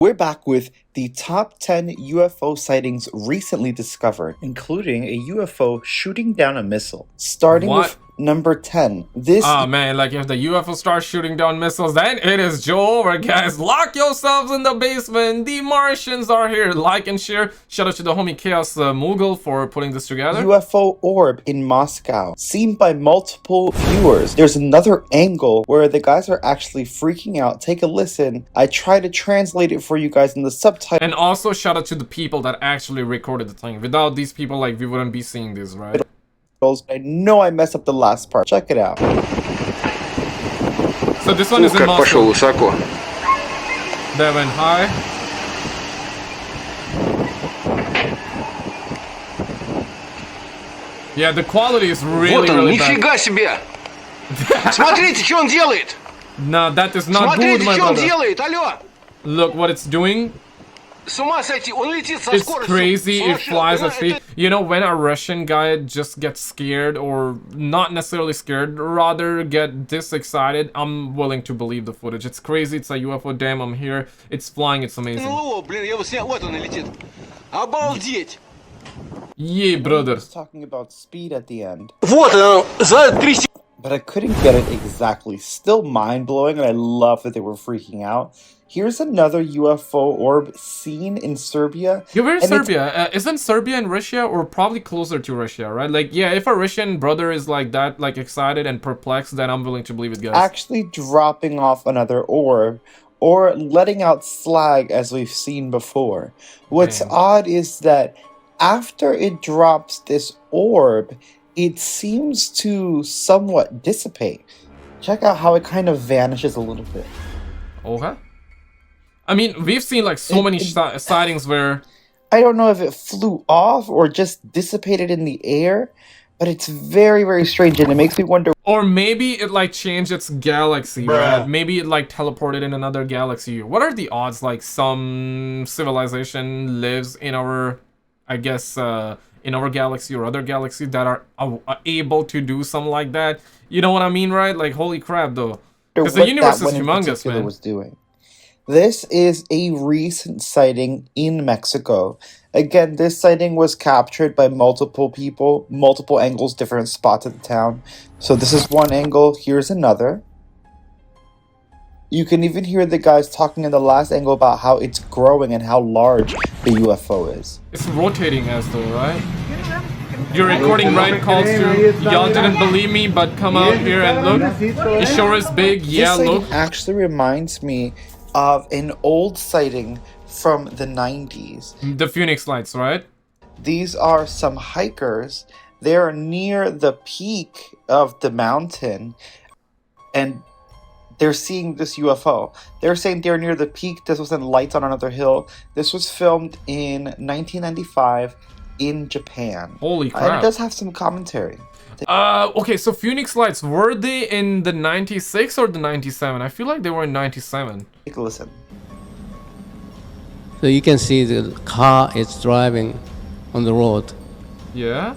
We're back with the top 10 UFO sightings recently discovered, including a UFO shooting down a missile. Starting with number 10. Man, like if the UFO starts shooting down missiles, then it is Joe over, guys. Lock yourselves in the basement. The Martians are here. Like and share. Shout out to the homie Chaos Mughal for putting this together. UFO orb in Moscow, seen by multiple viewers. There's another angle where the guys are actually freaking out. Take a listen. I try to translate it for you guys in the subtitle. And also shout out to the people that actually recorded the thing. Without these people, like, we wouldn't be seeing this, right? I know I messed up the last part. Check it out. So this one is in Moscow. That went high. Yeah, the quality is really, really bad. Нифига себе! Смотрите, что он делает! No, that is not good, my brother. Look what it's doing. It's crazy, it flies at speed. You know, when a Russian guy just gets scared, or not necessarily scared, rather get this excited, I'm willing to believe the footage. It's crazy, it's a UFO, damn, I'm here. It's flying, it's amazing. Yeah, brother. Talking about speed at the end. Вот оно, за 3 секунды. But I couldn't get it exactly. Still mind-blowing, and I love that they were freaking out. Here's another UFO orb seen in Serbia. Yeah, where's Serbia? Isn't Serbia in Russia, or probably closer to Russia, right? Like, yeah, if a Russian brother is like that, like excited and perplexed, then I'm willing to believe it, guys. Actually dropping off another orb, or letting out slag, as we've seen before. What's odd is that after it drops this orb, it seems to somewhat dissipate. Check out how it kind of vanishes a little bit. Okay. I mean, we've seen like so many sightings where... I don't know if it flew off or just dissipated in the air, but it's very, very strange, and it makes me wonder... Or maybe it like changed its galaxy, right? Maybe it like teleported in another galaxy. What are the odds like some civilization lives in our, I guess, in our galaxy or other galaxies that are able to do something like that? You know what I mean, right? Like, holy crap, though. Because the universe is humongous, man. Was doing. This is a recent sighting in Mexico. Again, this sighting was captured by multiple people, multiple angles, different spots of the town. So this is one angle, here's another. You can even hear the guys talking in the last angle about how it's growing and how large the UFO is. It's rotating as though, right? You're recording, right? Calls through. Y'all didn't believe me, but come out here and look. It sure is big. Yeah, look. This actually reminds me of an old sighting from the 90s. The Phoenix Lights, right? These are some hikers. They're near the peak of the mountain, and they're seeing this UFO. They're saying they're near the peak. This was in lights on another hill. This was filmed in 1995 in Japan. Holy crap. And it does have some commentary. Okay, so Phoenix Lights, were they in the 96 or the 97? I feel like they were in 97. Take a listen. So you can see the car is driving on the road. Yeah?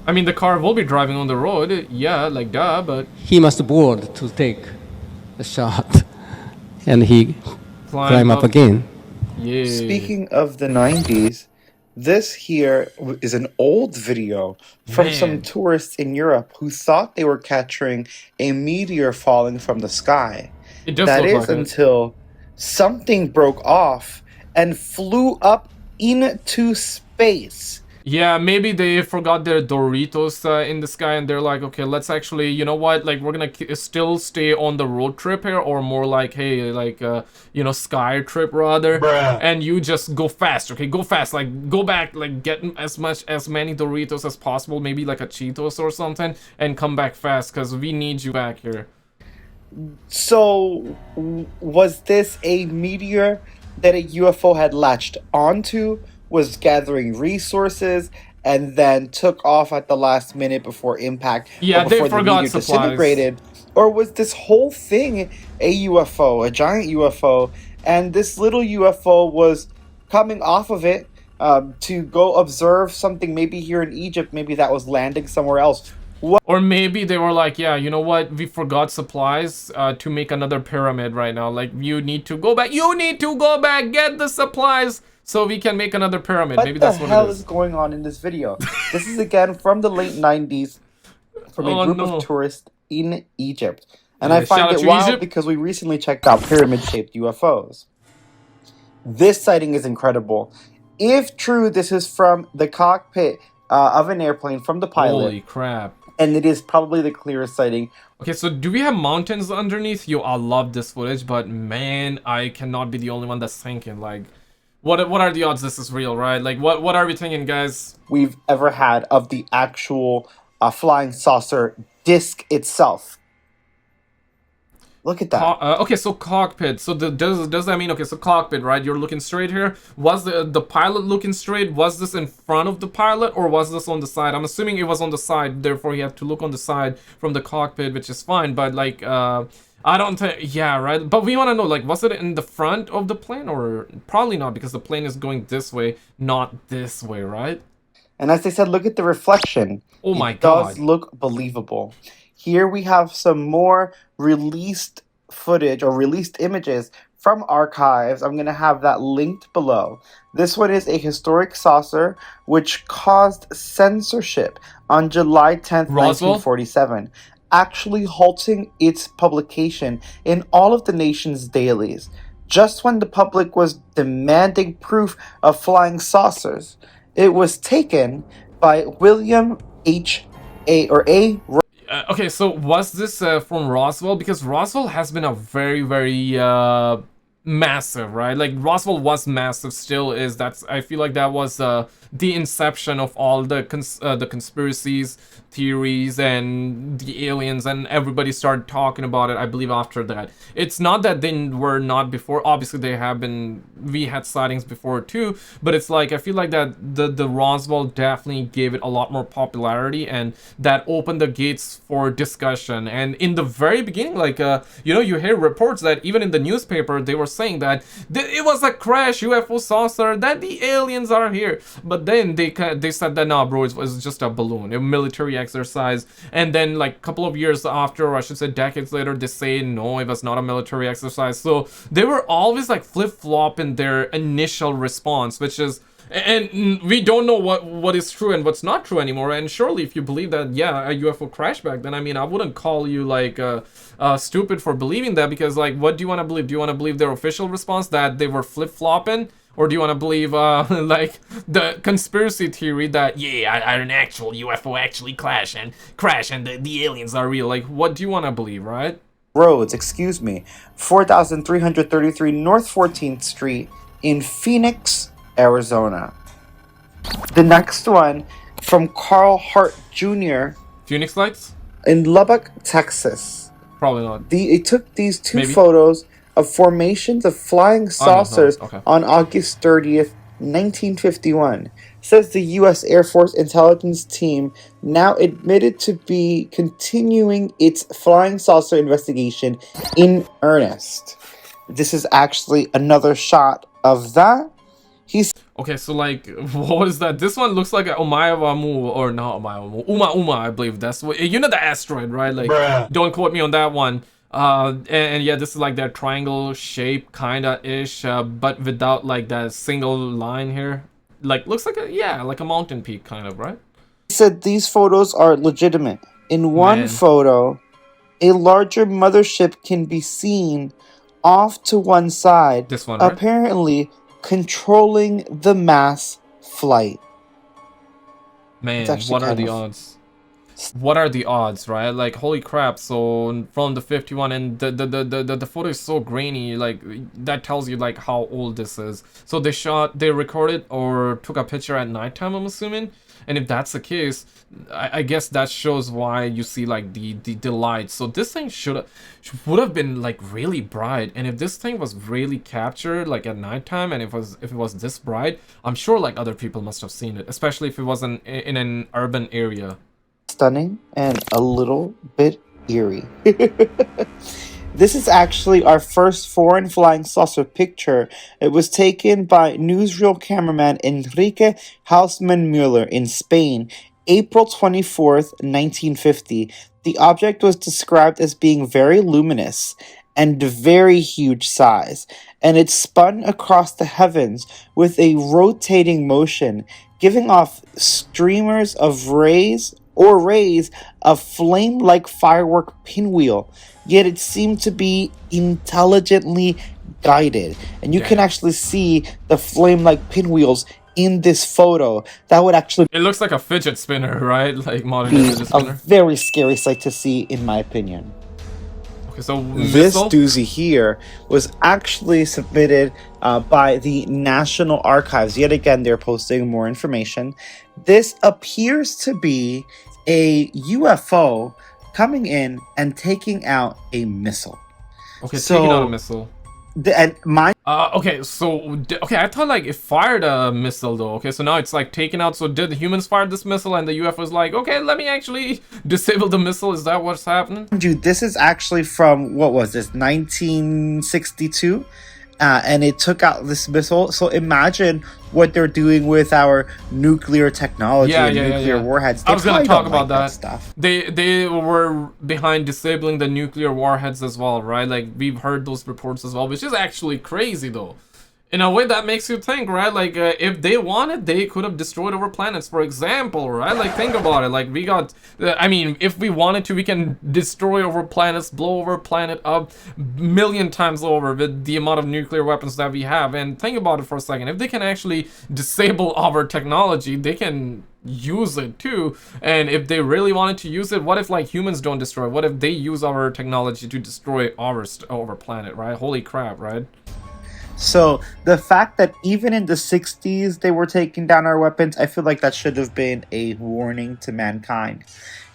I mean, the car will be driving on the road, yeah, like duh, but... He must board to take a shot, and he climb up again. Yeah. Speaking of the 90s, this here is an old video from some tourists in Europe who thought they were capturing a meteor falling from the sky. It does that look is like until something broke off and flew up into space. Yeah, maybe they forgot their Doritos in the sky, and they're like, okay, let's actually, you know what, like, we're gonna still stay on the road trip here, or more like, hey, like, you know, sky trip rather, and you just go fast, okay, go fast, like, go back, like, get as many Doritos as possible, maybe like a Cheetos or something, and come back fast, because we need you back here. So, was this a meteor that a UFO had latched onto, was gathering resources, and then took off at the last minute before impact? Yeah, before they forgot the supplies. Disintegrated? Or was this whole thing a UFO, a giant UFO, and this little UFO was coming off of it to go observe something maybe here in Egypt, maybe that was landing somewhere else? Or maybe they were like, yeah, you know what? We forgot supplies to make another pyramid right now. Like, you need to go back. You need to go back, get the supplies so we can make another pyramid. What Maybe the that's what hell it is is. going on in this video? This is again from the late 90s from a group of tourists in Egypt. And I find it wild because we recently checked out pyramid-shaped UFOs. This sighting is incredible. If true, this is from the cockpit of an airplane from the pilot. Holy crap. And it is probably the clearest sighting. Okay, so do we have mountains underneath? Yo, I love this footage, but man, I cannot be the only one that's thinking, like, what are the odds this is real, right? Like, what are we thinking, guys? We've ever had of the actual flying saucer disc itself. Look at that. Okay, so cockpit. So does that mean, okay, so cockpit, right? You're looking straight here. Was the pilot looking straight? Was this in front of the pilot or was this on the side? I'm assuming it was on the side, therefore you have to look on the side from the cockpit, which is fine. But like, I don't think, yeah, right? But we want to know, like, was it in the front of the plane or probably not because the plane is going this way, not this way, right? And as I said, look at the reflection. Oh my God. It does look believable. Here we have some more released footage or released images from archives. I'm going to have that linked below. This one is a historic saucer which caused censorship on July 10th, Roswell? 1947, actually halting its publication in all of the nation's dailies, just when the public was demanding proof of flying saucers. It was taken by William A. Okay, so was this from Roswell? Because Roswell has been a very, very massive, right? Like, Roswell was massive, still is. That's, I feel like that was the inception of all the conspiracies, theories, and the aliens, and everybody started talking about it, I believe, after that. It's not that they were not before. Obviously, they have been, we had sightings before too, but it's like, I feel like that the Roswell definitely gave it a lot more popularity, and that opened the gates for discussion. And in the very beginning, like, you know, you hear reports that even in the newspaper, they were saying that it was a crash UFO saucer, that the aliens are here. But then they said that, nah, bro, it was just a balloon, a military exercise. And then, like, a couple of years after, or I should say decades later, they say no, it was not a military exercise. So they were always like flip-flop in their initial response, which is, and we don't know what is true and what's not true anymore. And surely if you believe that, yeah, a UFO crash back then, I mean, I wouldn't call you like stupid for believing that, because like, what do you want to believe? Do you want to believe their official response that they were flip-flopping? Or do you want to believe, like, the conspiracy theory that, yeah, an actual UFO actually crashed and the aliens are real? Like, what do you want to believe, right? Roads, 4333 North 14th Street in Phoenix, Arizona. The next one from Carl Hart Jr. Phoenix Lights? In Lubbock, Texas. Probably not. It took these two photos of formations of flying saucers on August 30th, 1951. Says the U.S. Air Force intelligence team now admitted to be continuing its flying saucer investigation in earnest. This is actually another shot of that. Okay, so like, what is that? This one looks like a Omayawamu, or not Omayawamu, Uma, I believe that's what, you know, the asteroid, right? Like, don't quote me on that one. And yeah, this is like that triangle shape kinda ish, but without like that single line here. Like, looks like like a mountain peak kind of, right? He said these photos are legitimate. In one photo, a larger mothership can be seen off to one side, this one, right? Apparently controlling the mass flight. Man, what are the odds? What are the odds, right? Like, holy crap. So from the 51, and the photo is so grainy, like, that tells you like how old this is. So they recorded or took a picture at nighttime, I'm assuming. And if that's the case, I guess that shows why you see like the lights. So this thing would have been like really bright. And if this thing was really captured like at nighttime, and if it was this bright, I'm sure like other people must have seen it, especially if it was in an urban area. Stunning and a little bit eerie. This is actually our first foreign flying saucer picture. It was taken by newsreel cameraman Enrique Hausmann Mueller in Spain April 24th, 1950, the object was described as being very luminous and very huge size, and it spun across the heavens with a rotating motion, giving off streamers of rays of flame-like firework pinwheel, yet it seemed to be intelligently guided. And you can actually see the flame-like pinwheels in this photo. That would actually It looks like a fidget spinner, right? Like modern be fidget a spinner. very scary sight to see, in my opinion. Okay, so This missile? doozy here was actually submitted by the National Archives. Yet again, they're posting more information. This appears to be a UFO coming in and taking out a missile. Okay, So- taking out a missile. And my Okay, so okay, I thought like it fired a missile though. Okay, so now it's like taken out. So did the humans fire this missile and the UFO's like, okay, let me actually disable the missile? Is that what's happening? dude, this is actually from, what was this, 1962? And it took out this missile. So imagine what they're doing with our nuclear technology and nuclear warheads. I was gonna probably talk don't about like that stuff. They were behind disabling the nuclear warheads as well, right? Like we've heard those reports as well, which is actually crazy though. In a way that makes you think, right? Like if they wanted, they could have destroyed our planets, for example, right? Like think about it. Like we got, I mean, if we wanted to, we can destroy our planets, blow our planet up million times over with the amount of nuclear weapons that we have. And think about it for a second. If they can actually disable our technology, they can use it too. And if they really wanted to use it, what if like humans don't destroy? What if they use our technology to destroy our planet, right? Holy crap, right? So the fact that even in the 60s they were taking down our weapons, I feel like that should have been a warning to mankind.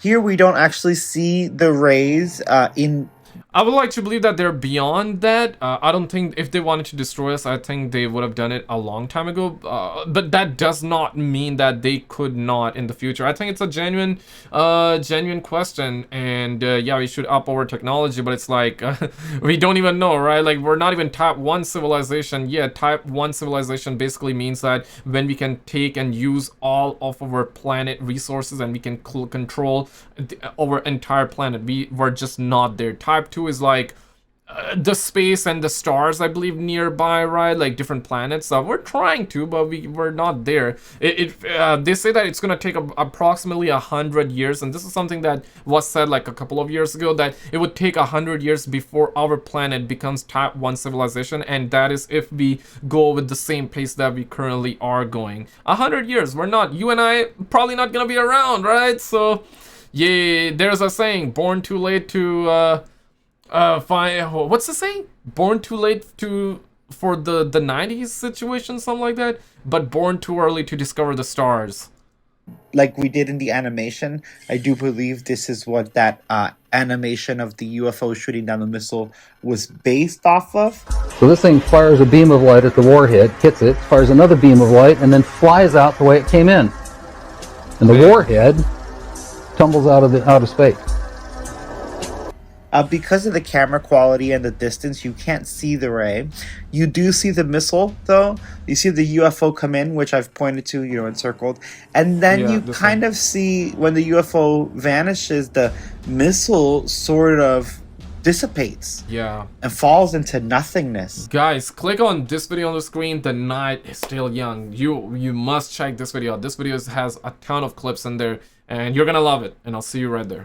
Here we don't actually see the rays in... I would like to believe that they're beyond that. I don't think if they wanted to destroy us, I think they would have done it a long time ago. But that does not mean that they could not in the future. I think it's a genuine question. And yeah, we should up our technology, but it's like we don't even know, right? Like we're not even type 1 civilization. Yeah, type 1 civilization basically means that when we can take and use all of our planet resources and we can control our entire planet. We're just not there. Type 2 is like the space and the stars, I believe, nearby, right? Like different planets. We're trying to, but we're not there. They say that it's gonna take approximately 100 years, and this is something that was said like a couple of years ago, that it would take 100 years before our planet becomes type 1 civilization, and that is if we go with the same pace that we currently are going. 100 years, we're not, you and I probably not gonna be around, right? So yeah, there's a saying, born too late to what's the saying? Born too late for the 90s situation, something like that, but born too early to discover the stars. Like we did in the animation, I do believe this is what that animation of the UFO shooting down the missile was based off of. So this thing fires a beam of light at the warhead, hits it, fires another beam of light, and then flies out the way it came in. And the warhead tumbles out of space. Because of the camera quality and the distance, you can't see the ray. You do see the missile, though. You see the UFO come in, which I've pointed to, encircled. And then you kind of see, when the UFO vanishes, the missile sort of dissipates. Yeah. And falls into nothingness. Guys, click on this video on the screen. The night is still young. You must check this video out. This video has a ton of clips in there, and you're gonna love it. And I'll see you right there.